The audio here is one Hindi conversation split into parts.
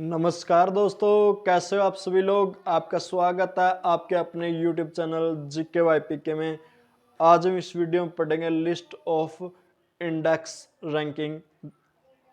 नमस्कार दोस्तों, कैसे हो आप सभी लोग। आपका स्वागत है आपके अपने यूट्यूब चैनल जीके वाईपीके में। आज हम इस वीडियो में पढ़ेंगे लिस्ट ऑफ इंडेक्स रैंकिंग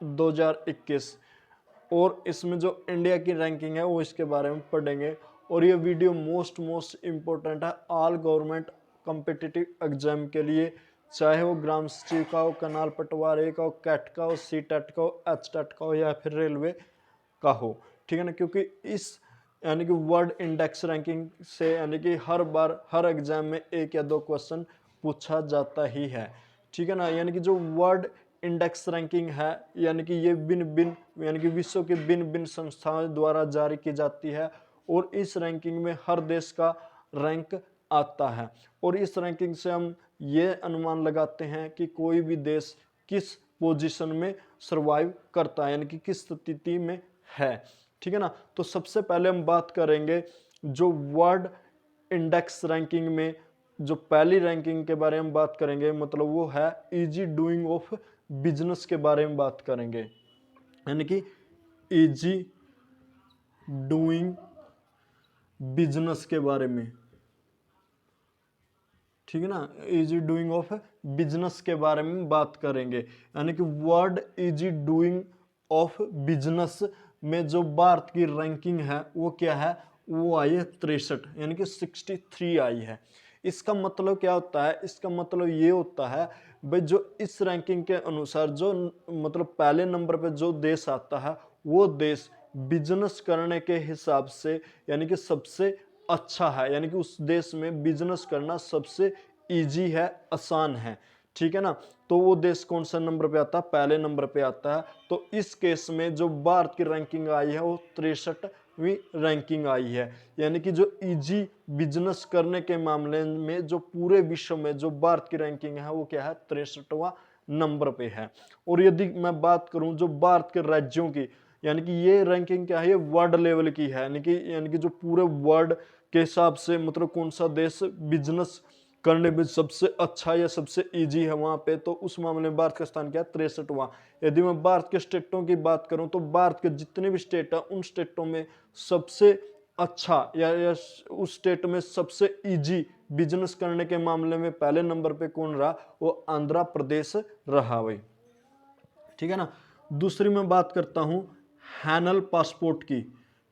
2021 और इसमें जो इंडिया की रैंकिंग है वो इसके बारे में पढ़ेंगे। और ये वीडियो मोस्ट इम्पोर्टेंट है ऑल गवर्नमेंट कॉम्पिटिटिव एग्जाम के लिए, चाहे वो ग्राम सचिव का हो, कनाल पटवारी का हो, कैट का हो, सी टेट का हो, एच टेट का हो या फिर रेलवे का हो। ठीक है ना, क्योंकि इस यानी कि वर्ल्ड इंडेक्स रैंकिंग से यानी कि हर बार हर एग्जाम में एक या दो क्वेश्चन पूछा जाता ही है। ठीक है ना, यानी कि जो वर्ल्ड इंडेक्स रैंकिंग है यानी कि ये भिन्न भिन्न यानी कि विश्व के भिन्न भिन्न संस्थाओं द्वारा जारी की जाती है और इस रैंकिंग में हर देश का रैंक आता है। और इस रैंकिंग से हम ये अनुमान लगाते हैं कि कोई भी देश किस पोजीशन में सरवाइव करता है, यानी कि किस स्थिति में है। ठीक है ना, तो सबसे पहले हम बात करेंगे जो वर्ल्ड इंडेक्स रैंकिंग में जो पहली रैंकिंग के बारे में बात करेंगे, मतलब वो है इजी डूइंग ऑफ बिजनेस के बारे में बात करेंगे। यानी कि इजी डूइंग बिजनेस के बारे में। ठीक है ना, इजी डूइंग ऑफ बिजनेस के बारे में बात करेंगे। यानी कि world easy doing of business में जो भारत की रैंकिंग है वो क्या है, वो आई है 63, यानी कि 63 आई है। इसका मतलब क्या होता है, इसका मतलब ये होता है भाई जो इस रैंकिंग के अनुसार जो मतलब पहले नंबर पे जो देश आता है वो देश बिजनेस करने के हिसाब से यानी कि सबसे अच्छा है, यानी कि उस देश में बिजनेस करना सबसे इजी है, आसान है। ठीक है ना, तो वो देश कौन सा नंबर पे आता है, पहले नंबर पे आता है। तो इस केस में जो भारत की रैंकिंग आई है वो 63वीं रैंकिंग आई है। यानी कि जो इजी बिजनेस करने के मामले में जो पूरे विश्व में जो भारत की रैंकिंग है वो क्या है, 63वां नंबर पे है। और यदि मैं बात करूं जो भारत के राज्यों की, यानी कि ये रैंकिंग क्या है, ये वर्ल्ड लेवल की है। यानी कि जो पूरे वर्ल्ड के हिसाब से मतलब कौन सा देश बिजनेस करने में सबसे अच्छा या सबसे इजी है वहां पे, तो उस मामले में भारत का स्थान क्या है, 63वां। यदि मैं भारत के स्टेटों की बात करूं तो भारत के जितने भी स्टेट है उन स्टेटों में सबसे अच्छा या उस स्टेट में सबसे इजी बिजनेस करने के मामले में पहले नंबर पे कौन रहा, वो आंध्र प्रदेश रहा भाई। ठीक है ना, दूसरी मैं बात करता हूं हैनल पासपोर्ट की।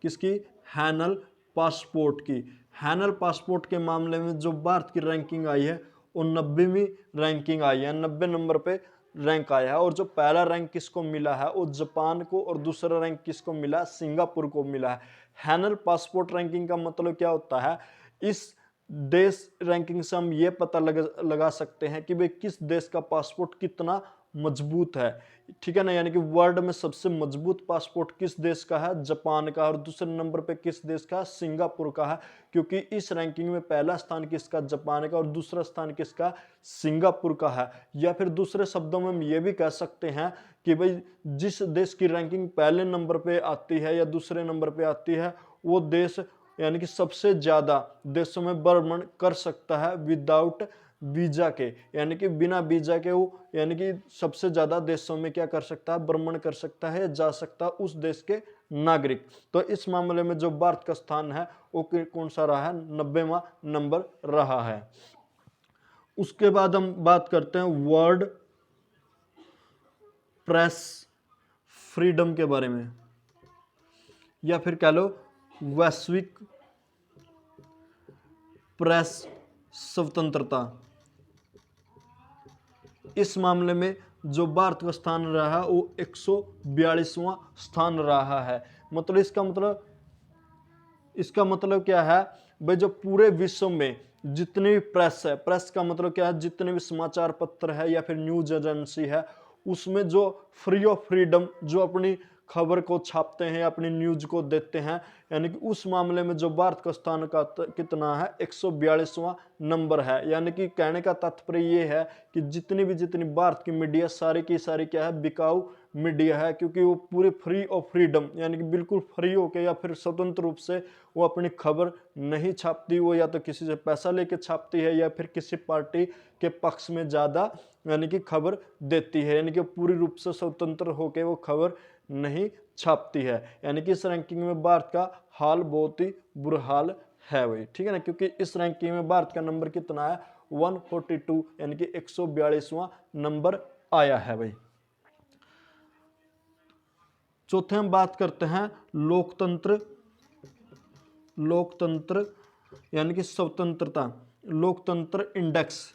किसकी, हैनल पासपोर्ट की। हैनल पासपोर्ट के मामले में जो भारत की रैंकिंग आई है वो 90वीं रैंकिंग आई है, 90 नंबर पे रैंक आया है। और जो पहला रैंक किसको मिला है वो जापान को, और दूसरा रैंक किसको मिला, सिंगापुर को मिला है। हैनल पासपोर्ट रैंकिंग का मतलब क्या होता है, इस देश रैंकिंग से हम ये पता लगा सकते हैं कि भाई किस देश का पासपोर्ट कितना मजबूत है। ठीक है ना, यानी कि वर्ल्ड में सबसे मजबूत पासपोर्ट किस देश का है, जापान का, और दूसरे नंबर पे किस देश का, सिंगापुर का है। क्योंकि इस रैंकिंग में पहला स्थान किसका, जापान का, और दूसरा स्थान किसका, सिंगापुर का है। या फिर दूसरे शब्दों में हम ये भी कह सकते हैं कि भाई जिस देश की रैंकिंग पहले नंबर पे आती है या दूसरे नंबर पे आती है वो देश यानी कि सबसे ज्यादा देशों में भ्रमण कर सकता है विदाउट वीजा के, यानी कि बिना वीजा के वो यानी कि सबसे ज्यादा देशों में क्या कर सकता है, भ्रमण कर सकता है, जा सकता है उस देश के नागरिक। तो इस मामले में जो भारत का स्थान है वो कौन सा रहा है, 90वां नंबर रहा है। उसके बाद हम बात करते हैं वर्ल्ड प्रेस फ्रीडम के बारे में, या फिर कह लो वैश्विक प्रेस स्वतंत्रता। इस मामले में जो भारत का स्थान रहा वो 142वां स्थान रहा है। मतलब इसका मतलब क्या है भाई, जो पूरे विश्व में जितने भी प्रेस है, प्रेस का मतलब क्या है, जितने भी समाचार पत्र है या फिर न्यूज एजेंसी है, उसमें जो फ्री ऑफ फ्रीडम जो अपनी खबर को छापते हैं, अपनी न्यूज को देते हैं, यानी कि उस मामले में जो भारत का स्थान का कितना है, 142वां नंबर है। यानी कि कहने का तात्पर्य ये है कि जितनी भारत की मीडिया सारी की सारी क्या है, बिकाऊ मीडिया है, क्योंकि वो पूरे फ्री ऑफ फ्रीडम यानी कि बिल्कुल फ्री होके या फिर स्वतंत्र रूप से वो अपनी खबर नहीं छापती। वो या तो किसी से पैसा लेके छापती है या फिर किसी पार्टी के पक्ष में ज़्यादा यानी कि खबर देती है, यानी कि पूरी रूप से स्वतंत्र होके वो खबर नहीं छापती है। यानी कि इस रैंकिंग में भारत का हाल बहुत ही बुरा हाल है भाई, ठीक है ना, क्योंकि इस रैंकिंग में भारत का नंबर कितना है 142 यानी कि 142वां नंबर आया है भाई। चौथे हम बात करते हैं लोकतंत्र, लोकतंत्र यानी कि स्वतंत्रता, लोकतंत्र इंडेक्स।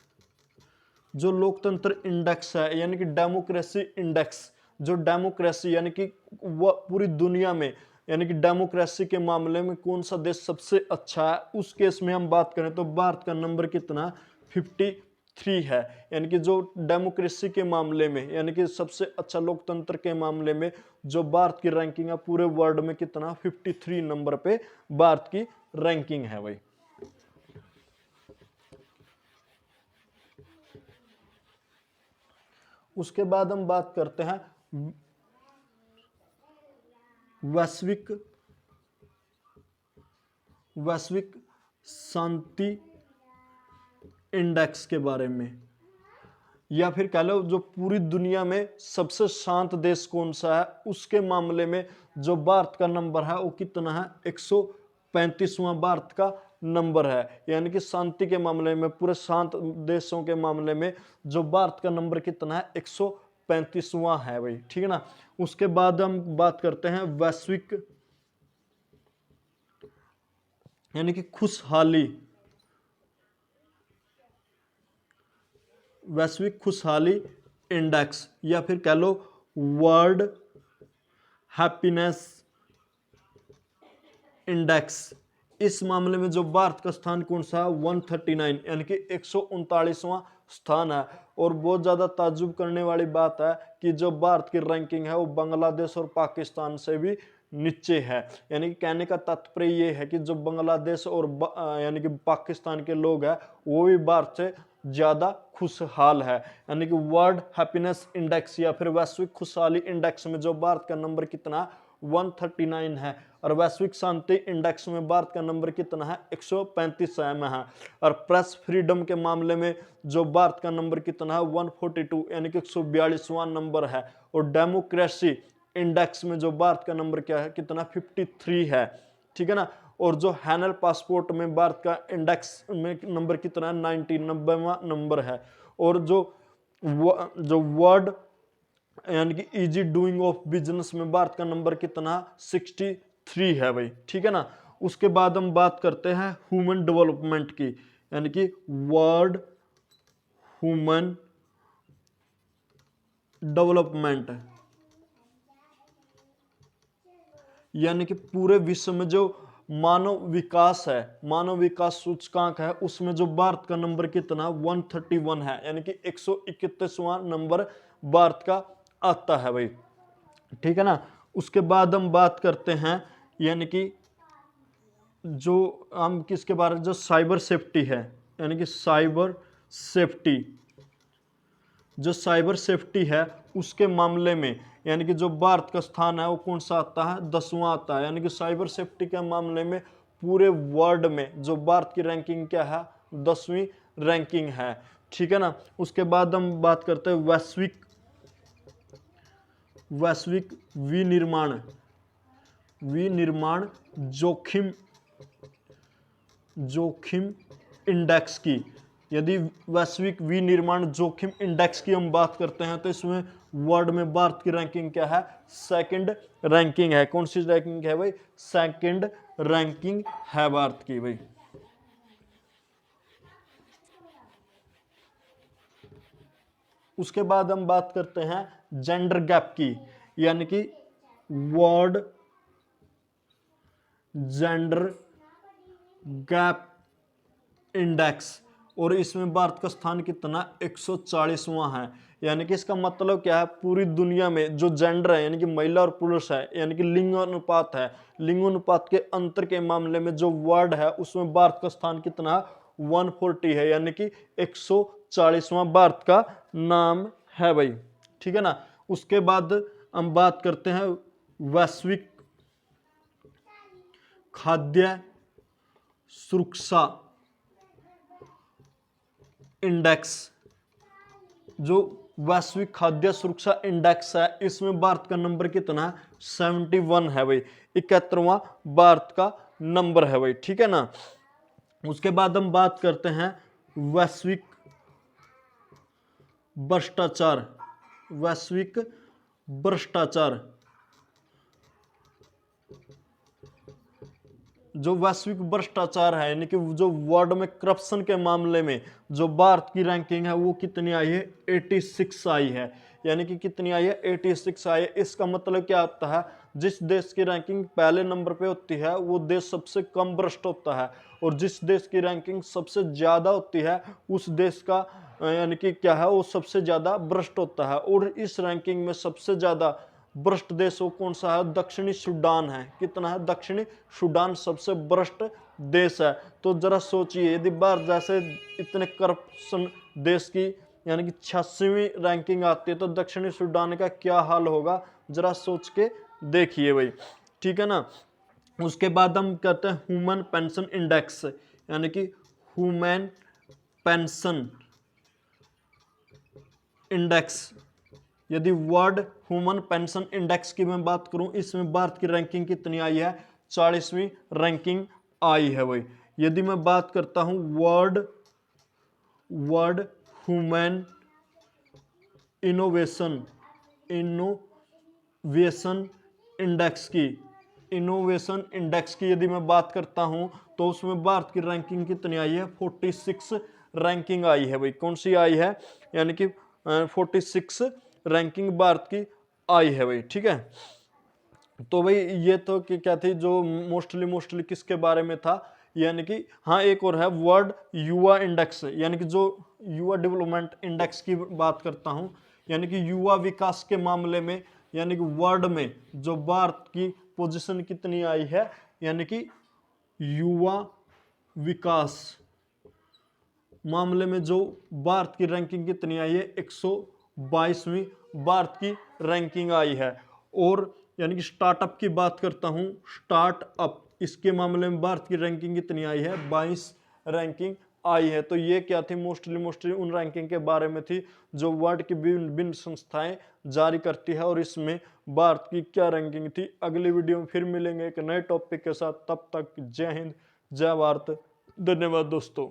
जो लोकतंत्र इंडेक्स है यानी कि डेमोक्रेसी इंडेक्स, जो डेमोक्रेसी यानी कि वह पूरी दुनिया में यानी कि डेमोक्रेसी के मामले में कौन सा देश सबसे अच्छा है, उस केस में हम बात करें तो भारत का नंबर कितना 53 है। यानी कि जो डेमोक्रेसी के मामले में यानी कि सबसे अच्छा लोकतंत्र के मामले में जो भारत की रैंकिंग है पूरे वर्ल्ड में कितना 53 नंबर पे भारत की रैंकिंग है भाई। उसके बाद हम बात करते हैं वैश्विक शांति इंडेक्स के बारे में, या फिर कह लो जो पूरी दुनिया में सबसे शांत देश कौन सा है उसके मामले में जो भारत का नंबर है वो कितना है 135वां भारत का नंबर है। यानी कि शांति के मामले में पूरे शांत देशों के मामले में जो भारत का नंबर कितना है 135वां है भाई, ठीक है ना। उसके बाद हम बात करते हैं वैश्विक यानी कि खुशहाली, वैश्विक खुशहाली इंडेक्स या फिर कह लो वर्ल्ड हैप्पीनेस इंडेक्स। इस मामले में जो भारत का स्थान कौन सा है 139 यानी कि 139वां स्थान है। और बहुत ज्यादा ताज्जुब करने वाली बात है कि जो भारत की रैंकिंग है वो बांग्लादेश और पाकिस्तान से भी नीचे है। यानी कि कहने का तात्पर्य ये है कि जो बांग्लादेश और यानी कि पाकिस्तान के लोग हैं वो भी भारत से ज्यादा खुशहाल है। यानी कि वर्ल्ड हैप्पीनेस इंडेक्स या फिर वैश्विक खुशहाली इंडेक्स में जो भारत का नंबर कितना 139 है और वैश्विक शांति इंडेक्स में भारत का नंबर कितना है 135 में है। और प्रेस फ्रीडम के मामले में जो भारत का नंबर कितना है 142 यानी कि 142वां नंबर है। और डेमोक्रेसी इंडेक्स में जो भारत का नंबर क्या है कितना 53 है, ठीक है ना। और जो हैनल पासपोर्ट में भारत का इंडेक्स में नंबर कितना है 99वां नंबर है। और जो वर्ल्ड यानी कि इजी डूइंग ऑफ बिजनेस में भारत का नंबर कितना 63 है भाई, ठीक है ना। उसके बाद हम बात करते हैं ह्यूमन डेवलपमेंट की, यानी कि वर्ल्ड ह्यूमन डेवलपमेंट यानी कि पूरे विश्व में जो मानव विकास है, मानव विकास सूचकांक है, उसमें जो भारत का नंबर कितना 131 है। यानी कि 131वां नंबर भारत का आता है भाई, ठीक है ना। उसके बाद हम बात करते हैं यानी कि जो हम किसके बारे में, जो साइबर सेफ्टी है, यानी कि साइबर सेफ्टी, जो साइबर सेफ्टी है उसके मामले में यानी कि जो भारत का स्थान है वो कौन सा आता है 10वां आता है। यानी कि साइबर सेफ्टी के मामले में पूरे वर्ल्ड में जो भारत की रैंकिंग क्या है 10वीं रैंकिंग है, ठीक है ना। उसके बाद हम बात करते हैं वैश्विक विनिर्माण जोखिम इंडेक्स की। यदि वैश्विक विनिर्माण जोखिम इंडेक्स की हम बात करते हैं तो इसमें वर्ल्ड में भारत की रैंकिंग क्या है, सेकंड रैंकिंग है। कौन सी रैंकिंग है भाई, सेकंड रैंकिंग है भारत की भाई। उसके बाद हम बात करते हैं जेंडर गैप की, यानी कि वर्ल्ड जेंडर गैप इंडेक्स। और इसमें भारत का स्थान कितना 140वां है। यानी कि इसका मतलब क्या है, पूरी दुनिया में जो जेंडर है यानी कि महिला और पुरुष है यानी कि लिंगानुपात है, लिंगानुपात के अंतर के मामले में जो वर्ल्ड है उसमें भारत का स्थान कितना 140 है। यानी कि 140वां भारत का नाम है भाई, ठीक है ना। उसके बाद हम बात करते हैं वैश्विक खाद्य सुरक्षा इंडेक्स। जो वैश्विक खाद्य सुरक्षा इंडेक्स है, इसमें भारत का नंबर कितना है? 71 है भाई। 71वां भारत का नंबर है भाई, ठीक है ना। उसके बाद हम बात करते हैं वैश्विक भ्रष्टाचार। वैश्विक भ्रष्टाचार, जो वैश्विक भ्रष्टाचार है, यानी कि जो वर्ल्ड में करप्शन के मामले में जो भारत की रैंकिंग है वो कितनी आई है? 86 आई है। यानी कि कितनी आई है? 86 आई है। इसका मतलब क्या होता है? जिस देश की रैंकिंग पहले नंबर पे होती है वो देश सबसे कम भ्रष्ट होता है, और जिस देश की रैंकिंग सबसे ज्यादा होती है उस देश का यानी कि क्या है, वो सबसे ज्यादा भ्रष्ट होता है। और इस रैंकिंग में सबसे ज्यादा भ्रष्ट देश वो कौन सा है? दक्षिणी सूडान है। कितना है? दक्षिणी सूडान सबसे भ्रष्ट देश है। तो जरा सोचिए, यदि भारत जैसे इतने करप्शन देश की यानी कि 86वीं रैंकिंग आती है तो दक्षिणी सूडान का क्या हाल होगा, जरा सोच के देखिए भाई, ठीक है ना। उसके बाद हम कहते हैं ह्यूमन पेंशन इंडेक्स, यानी कि ह्यूमन पेंशन इंडेक्स। यदि वर्ल्ड ह्यूमन पेंशन इंडेक्स की मैं बात करूं, इसमें भारत की रैंकिंग कितनी आई है? 40वीं रैंकिंग आई है भाई। यदि मैं बात करता हूं वर्ल्ड ह्यूमन इनोवेशन इंडेक्स की, इनोवेशन इंडेक्स की यदि मैं बात करता हूं तो उसमें भारत की रैंकिंग कितनी आई है? 46 रैंकिंग आई है भाई। कौन सी आई है? यानी कि 46 रैंकिंग भारत की आई है भाई, ठीक है। तो भाई ये तो कि क्या थी, जो मोस्टली किसके बारे में था, यानी कि हाँ एक और है वर्ल्ड युवा इंडेक्स, यानी कि जो युवा डेवलपमेंट इंडेक्स की बात करता हूँ, यानी कि युवा विकास के मामले में, यानी कि वर्ल्ड में जो भारत की पोजीशन कितनी आई है, यानी कि युवा विकास मामले में जो भारत की रैंकिंग कितनी आई है? 122वीं भारत की रैंकिंग आई है। और यानी कि स्टार्टअप की बात करता हूं, स्टार्टअप इसके मामले में भारत की रैंकिंग कितनी आई है? 22 रैंकिंग आई है। तो ये क्या थी? मोस्टली उन रैंकिंग के बारे में थी जो वर्ल्ड की भिन्न संस्थाएं जारी करती है, और इसमें भारत की क्या रैंकिंग थी। अगली वीडियो में फिर मिलेंगे एक नए टॉपिक के साथ, तब तक जय हिंद जय भारत, धन्यवाद दोस्तों।